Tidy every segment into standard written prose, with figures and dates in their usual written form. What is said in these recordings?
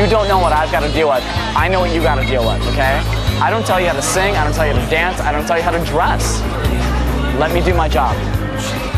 You don't know what I've got to deal with. I know what you got to deal with, okay? I don't tell you how to sing, I don't tell you how to dance, I don't tell you how to dress. Let me do my job.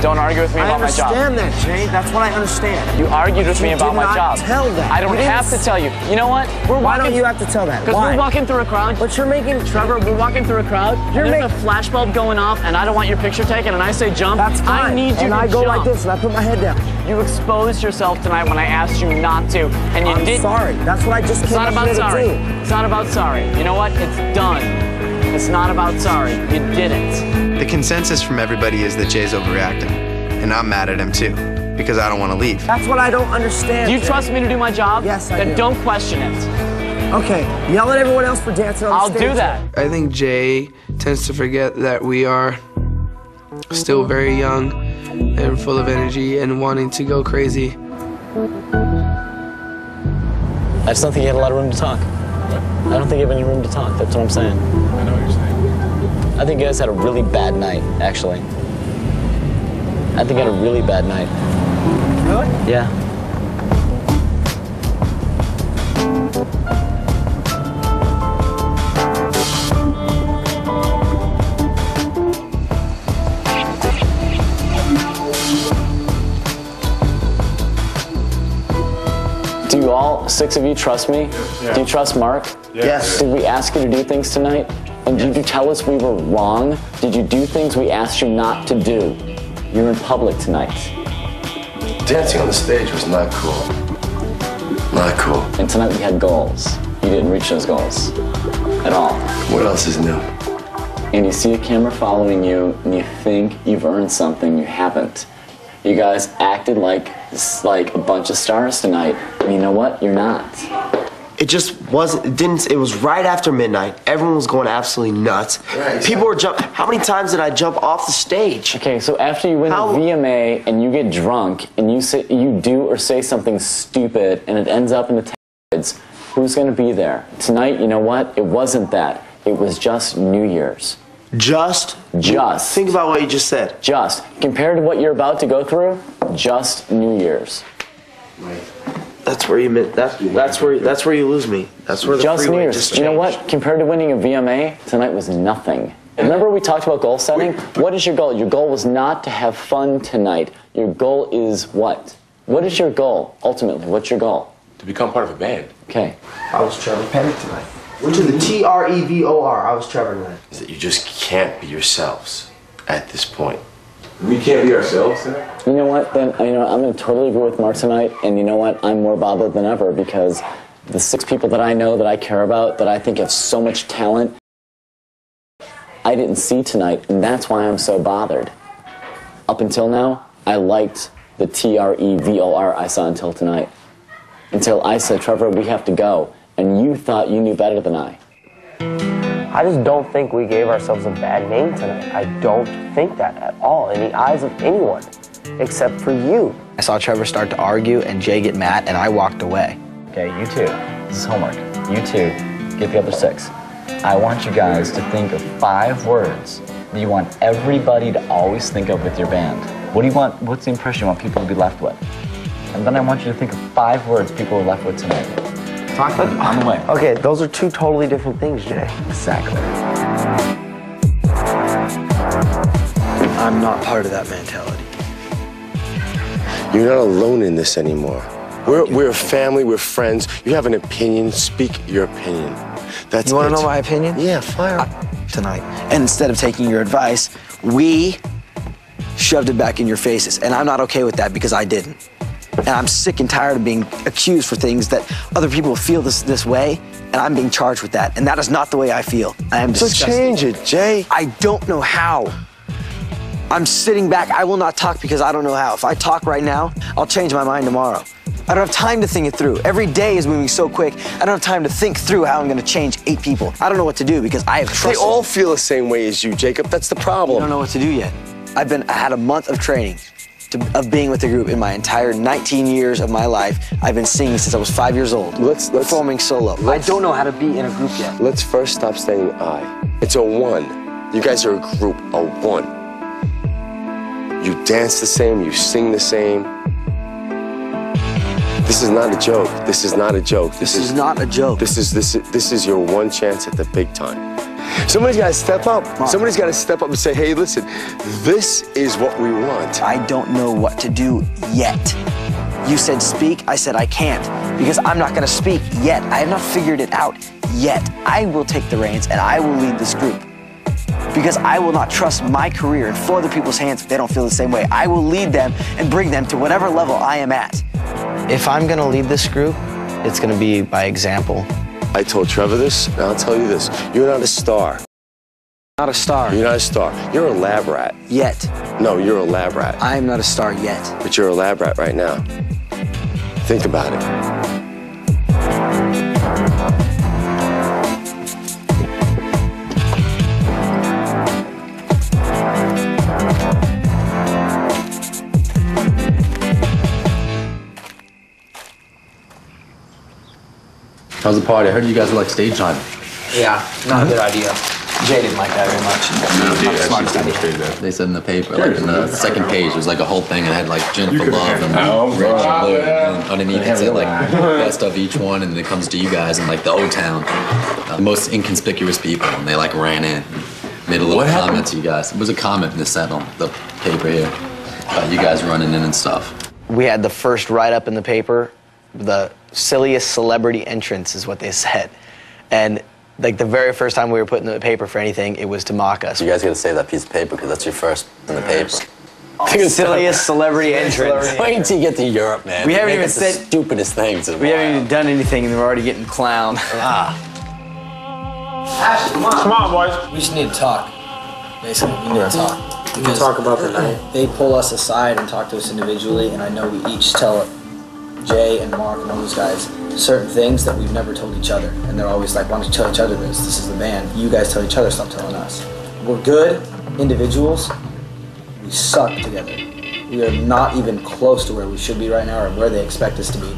Don't argue with me about my job. I understand that, Jay. That's what I understand. You argued with me about my job. Tell that. I don't have to tell you. You know what? Why don't you have to tell that? Because we're walking through a crowd. But you're making... Trevor, we're walking through a crowd. There's a flashbulb going off, and I don't want your picture taken, and I say jump. That's fine. I need you to jump. And I go like this, and I put my head down. You exposed yourself tonight when I asked you not to, and you didn't. I'm sorry. That's what I just came up here to do. It's not about sorry. You know what? It's done. It's not about sorry. You did it. The consensus from everybody is that Jay's overreacting, and I'm mad at him too, because I don't want to leave. That's what I don't understand. Do you trust me to do my job? Yes, I do. Then don't question it. Okay, yell at everyone else for dancing on the stage. I'll do that. I think Jay tends to forget that we are still very young and full of energy and wanting to go crazy. I just don't think you had a lot of room to talk. I don't think you have any room to talk. That's what I'm saying. I know what you're saying. I think you guys had a really bad night, actually. I think I had a really bad night. Really? Yeah. Do you all, 6 of you, trust me? Yeah. Do you trust Mark? Yes. Did we ask you to do things tonight? And did you tell us we were wrong? Did you do things we asked you not to do? You're in public tonight. Dancing on the stage was not cool. Not cool. And tonight we had goals. You didn't reach those goals at all. What else is new? And you see a camera following you, and you think you've earned something you haven't. You guys acted like a bunch of stars tonight, and you know what? You're not. It just wasn't, it was right after midnight. Everyone was going absolutely nuts. Right. People were jumping. How many times did I jump off the stage? Okay, so after you win the VMA and you get drunk and you do or say something stupid and it ends up in the tabloids, who's gonna be there? Tonight, you know what? It wasn't that. It was just New Year's. Just? Think about what you just said. Just. Compared to what you're about to go through, just New Year's. Right. That's where you that's where you lose me. That's where the just freeway New Year's. just You know changed. what? Compared to winning a VMA, tonight was nothing. Remember we talked about goal setting? What is your goal? Your goal was not to have fun tonight. Your goal is what? What is your goal, ultimately? What's your goal? To become part of a band. Okay. I was Trevor Penick tonight. Which is the Trevor. I was Trevor tonight. Is that you just can't be yourselves at this point. We can't be ourselves tonight? You know what, then, I'm going to totally agree with Mark tonight, and you know what, I'm more bothered than ever because the 6 people that I know, that I care about, that I think have so much talent, I didn't see tonight, and that's why I'm so bothered. Up until now, I liked the Trevor I saw until tonight. Until I said, Trevor, we have to go, and you thought you knew better than I. I just don't think we gave ourselves a bad name tonight. I don't think that at all in the eyes of anyone, except for you. I saw Trevor start to argue and Jay get mad, and I walked away. Okay, you two, this is homework. You two, get the other 6. I want you guys to think of 5 words that you want everybody to always think of with your band. What do you want, what's the impression you want people to be left with? And then I want you to think of 5 words people are left with tonight. On the way. Okay, those are 2 totally different things, Jay. Exactly. I'm not part of that mentality. You're not alone in this anymore. We're a family, we're friends. You have an opinion, speak your opinion. That's You want it. to know my opinion? Yeah, fire. Tonight. And instead of taking your advice, we shoved it back in your faces. And I'm not okay with that because I didn't. And I'm sick and tired of being accused for things that other people feel this way, and I'm being charged with that. And that is not the way I feel. I am disgusted. So change it, Jay. I don't know how. I'm sitting back. I will not talk because I don't know how. If I talk right now, I'll change my mind tomorrow. I don't have time to think it through. Every day is moving so quick, I don't have time to think through how I'm gonna change 8 people. I don't know what to do because I have trust. They all feel the same way as you, Jacob. That's the problem. I don't know what to do yet. I had a month of training. Of being with the group in my entire 19 years of my life. I've been singing since I was 5 years old. Let's performing solo. I don't know how to be in a group yet. Let's first stop saying I. It's a 1. You guys are a group, a 1. You dance the same, you sing the same. This is not a joke. This is not a joke. This is not a joke. This is your one chance at the big time. Somebody's got to step up. Somebody's got to step up and say, hey, listen, this is what we want. I don't know what to do yet. You said speak, I said I can't, because I'm not gonna speak yet. I have not figured it out yet. I will take the reins and I will lead this group, because I will not trust my career in 4 other people's hands if they don't feel the same way. I will lead them and bring them to whatever level I am at. If I'm gonna lead this group, it's gonna be by example. I told Trevor this, and I'll tell you this. You're not a star. Not a star. You're not a star. You're a lab rat. Yet. No, you're a lab rat. I am not a star yet. But you're a lab rat right now. Think about it. How's the party? I heard you guys were like stage time. Yeah, not a good idea. Jay didn't like that very much. They said in the paper, like in the second page, there's like a whole thing and it had like Jennifer Love and Rich and Lou, and underneath it said like best of each one, and it comes to you guys in like the O-Town, the most inconspicuous people, and they like ran in, made a little comment to you guys. It was a comment in the set on the paper here about you guys running in and stuff. We had the first write-up in the paper, the silliest celebrity entrance is what they said, and like the very first time we were put in the paper for anything, it was to mock us. You guys gotta save that piece of paper because that's your first in the paper. Silliest celebrity entrance. Wait until you get to Europe, man. We haven't even the said stupidest things. We haven't even done anything, and we're already getting clowned. Ashley, come on, boys. We just need to talk. Basically, we need to talk. We can talk about the night. They pull us aside and talk to us individually, and I know we each tell Jay and Mark and all those guys certain things that we've never told each other, and they're always like, why don't you tell each other this? This is the band. You guys tell each other, stop telling us. We're good individuals. We suck together. We are not even close to where we should be right now or where they expect us to be.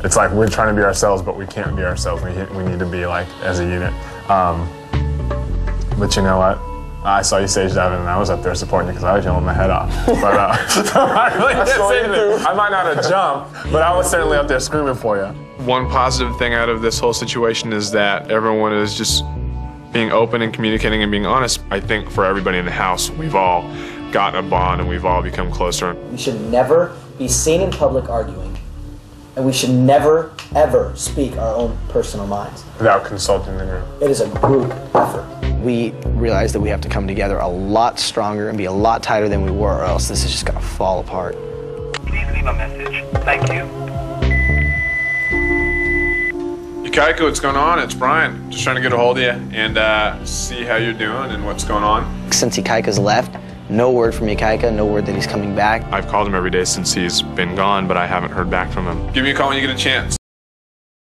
It's like we're trying to be ourselves, but we can't be ourselves. We need to be like as a unit. But you know what? I saw you stage diving, and I was up there supporting you because I was yelling my head off. But I really didn't say anything. I might not have jumped, but I was certainly up there screaming for you. One positive thing out of this whole situation is that everyone is just being open and communicating and being honest. I think for everybody in the house, we've all gotten a bond and we've all become closer. We should never be seen in public arguing, and we should never, ever speak our own personal minds. Without consulting the group. It is a group effort. We realize that we have to come together a lot stronger and be a lot tighter than we were, or else this is just gonna fall apart. Please leave a message. Thank you. Erik-Michael, what's going on? It's Brian. Just trying to get a hold of you and see how you're doing and what's going on. Since Erik-Michael's left, no word from Erik-Michael, no word that he's coming back. I've called him every day since he's been gone, but I haven't heard back from him. Give me a call when you get a chance.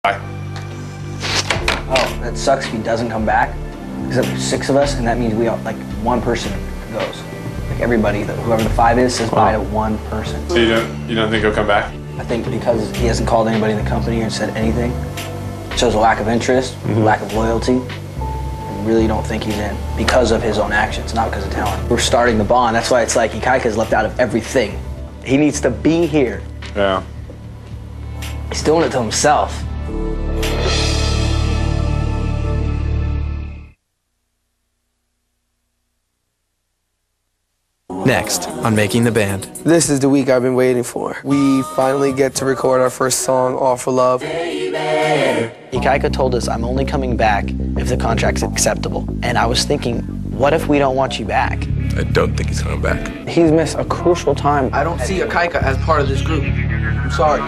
Bye. Oh, that sucks if he doesn't come back. Because there's 6 of us, and that means we all, like, one person goes. Like everybody, whoever the 5 is, says bye to one person. So you don't think he'll come back? I think because he hasn't called anybody in the company or said anything, it shows a lack of interest, lack of loyalty. I really don't think he's in because of his own actions, not because of talent. We're starting the bond. That's why it's like Erik-Michael's left out of everything. He needs to be here. Yeah. He's doing it to himself. Next on Making the Band. This is the week I've been waiting for. We finally get to record our first song, All for Love. Erik-Michael told us, I'm only coming back if the contract's acceptable. And I was thinking, what if we don't want you back? I don't think he's coming back. He's missed a crucial time. I don't see Erik-Michael as part of this group. I'm sorry.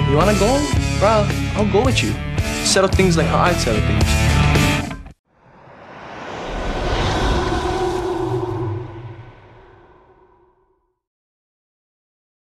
You wanna go? Bro, I'll go with you. Settle things like how I settle things.